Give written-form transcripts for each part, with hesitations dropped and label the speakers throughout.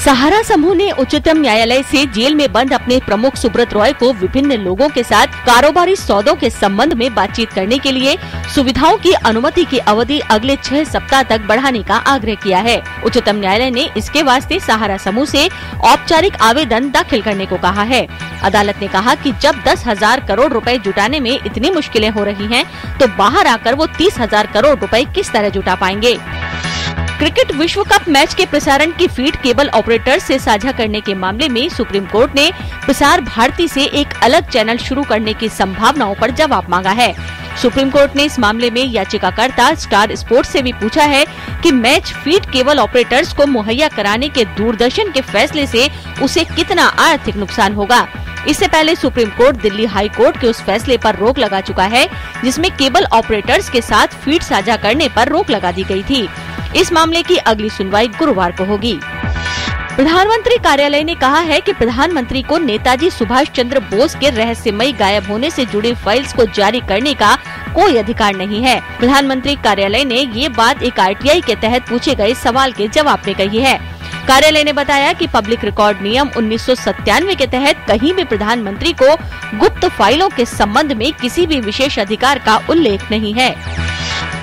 Speaker 1: सहारा समूह ने उच्चतम न्यायालय से जेल में बंद अपने प्रमुख सुब्रत रॉय को विभिन्न लोगों के साथ कारोबारी सौदों के संबंध में बातचीत करने के लिए सुविधाओं की अनुमति की अवधि अगले 6 सप्ताह तक बढ़ाने का आग्रह किया है। उच्चतम न्यायालय ने इसके वास्ते सहारा समूह से औपचारिक आवेदन दाखिल करने को कहा है। अदालत ने कहा कि जब 10,000 करोड़ रुपए जुटाने में इतनी मुश्किलें हो रही हैं, तो बाहर आकर वो 30,000 करोड़ रुपए किस तरह जुटा पाएंगे। क्रिकेट विश्व कप मैच के प्रसारण की फीड केबल ऑपरेटर से साझा करने के मामले में सुप्रीम कोर्ट ने प्रसार भारती से एक अलग चैनल शुरू करने की संभावनाओं पर जवाब मांगा है। सुप्रीम कोर्ट ने इस मामले में याचिकाकर्ता स्टार स्पोर्ट्स से भी पूछा है कि मैच फीड केबल ऑपरेटर्स को मुहैया कराने के दूरदर्शन के फैसले से उसे कितना आर्थिक नुकसान होगा। इससे पहले supreme court Delhi high court के उस फैसले पर रोक लगा चुका है जिसमें केबल ऑपरेटर्स के साथ फीड साझा करने पर रोक लगा दी गई थी। इस मामले की अगली सुनवाई गुरुवार को होगी। प्रधानमंत्री कार्यालय ने कहा है कि प्रधानमंत्री को नेताजी सुभाष चंद्र बोस के रहस्यमयी गायब होने से जुड़ी फाइल्स को जारी करने का कोई अधिकार नहीं है। प्रधानमंत्री कार्यालय ने ये बात एक RTI के तहत पूछे गए सवाल के जवाब में कही है। कार्यालय ने बताया कि पब्लिक रिकॉर्ड नियम 1997 के तहत कहीं भी प्रधानमंत्री को गुप्त फाइलों के संबंध में किसी भी विशेष अधिकार का उल्लेख नहीं है।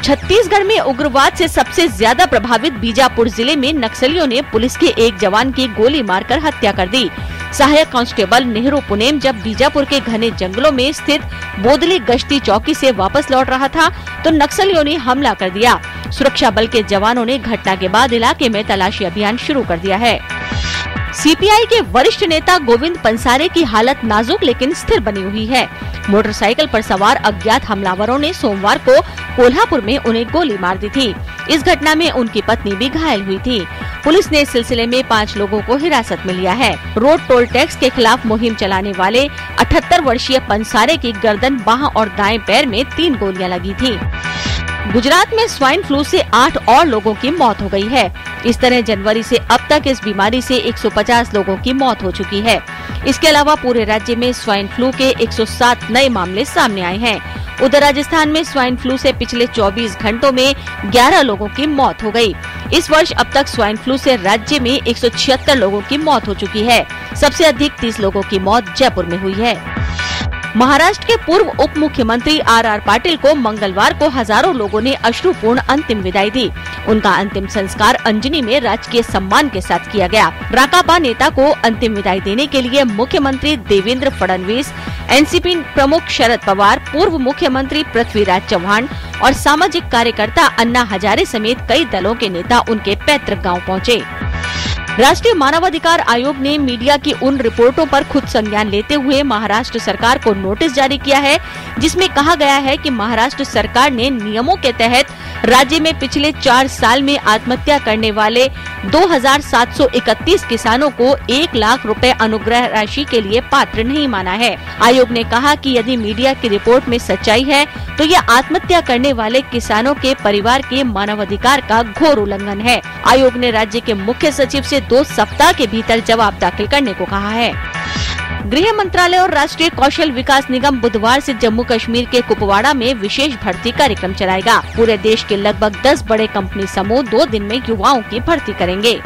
Speaker 1: छत्तीसगढ़ में उग्रवाद से सबसे ज्यादा प्रभावित बीजापुर जिले में नक्सलियों ने पुलिस के एक जवान की गोली मारकर हत्या कर दी। सहायक कांस्टेबल नेहरू पुनेम जब बीजापुर के घने जंगलों में स्थित बोदली गश्ती चौकी से वापस लौट रहा था तो नक्सलियों ने हमला कर दिया। सुरक्षा बल के जवानों ने घटना के बाद इलाके में तलाशी अभियान शुरू कर दिया है। CPI के वरिष्ठ नेता गोविंद पंसारे की हालत नाजुक लेकिन स्थिर बनी हुई है। मोटरसाइकिल पर सवार अज्ञात हमलावरों ने सोमवार को कोल्हापुर में उन्हें गोली मार दी थी। इस घटना में उनकी पत्नी भी घायल हुई थी। पुलिस ने इस सिलसिले में 5 लोगों को हिरासत में लिया है। रोड टोल टैक्स के खिलाफ मुहिम चलाने वाले 78 वर्षीय पंसारे की गर्दन, बाह और दाएं पैर में 3 गोलियां लगी थी। गुजरात में स्वाइन फ्लू से 8 और लोगों की मौत हो गई है। इस तरह जनवरी से अब तक इस बीमारी से 150 लोगों की मौत हो चुकी है। इसके अलावा पूरे राज्य में स्वाइन फ्लू के 107 नए मामले सामने आए हैं। उधर राजस्थान में स्वाइन फ्लू से पिछले 24 घंटों में 11 लोगों की मौत हो गई। इस वर्ष अब तक स्वाइन फ्लू से राज्य में 176 लोगों की मौत हो चुकी है। सबसे अधिक 30 लोगों की मौत जयपुर में हुई है। महाराष्ट्र के पूर्व उप मुख्यमंत्री RR पाटिल को मंगलवार को हजारों लोगों ने अश्रुपूर्ण अंतिम विदाई दी। उनका अंतिम संस्कार अंजनी में राजकीय सम्मान के साथ किया गया। राकापा नेता को अंतिम विदाई देने के लिए मुख्यमंत्री देवेंद्र फडणवीस, NCP प्रमुख शरद पवार, पूर्व मुख्यमंत्री पृथ्वीराज चौहान और सामाजिक कार्यकर्ता अन्ना हजारे समेत कई दलों के नेता उनके पैतृक गाँव पहुँचे। राष्ट्रीय मानवाधिकार आयोग ने मीडिया की उन रिपोर्टों पर खुद संज्ञान लेते हुए महाराष्ट्र सरकार को नोटिस जारी किया है जिसमें कहा गया है कि महाराष्ट्र सरकार ने नियमों के तहत राज्य में पिछले 4 साल में आत्महत्या करने वाले 2,731 किसानों को 1 लाख रुपए अनुग्रह राशि के लिए पात्र नहीं माना है। आयोग ने कहा कि यदि मीडिया की रिपोर्ट में सच्चाई है तो यह आत्महत्या करने वाले किसानों के परिवार के मानवाधिकार का घोर उल्लंघन है। आयोग ने राज्य के मुख्य सचिव से 2 सप्ताह के भीतर जवाब दाखिल करने को कहा है। गृह मंत्रालय और राष्ट्रीय कौशल विकास निगम बुधवार से जम्मू कश्मीर के कुपवाड़ा में विशेष भर्ती कार्यक्रम चलाएगा। पूरे देश के लगभग 10 बड़े कंपनी समूह 2 दिन में युवाओं की भर्ती करेंगे।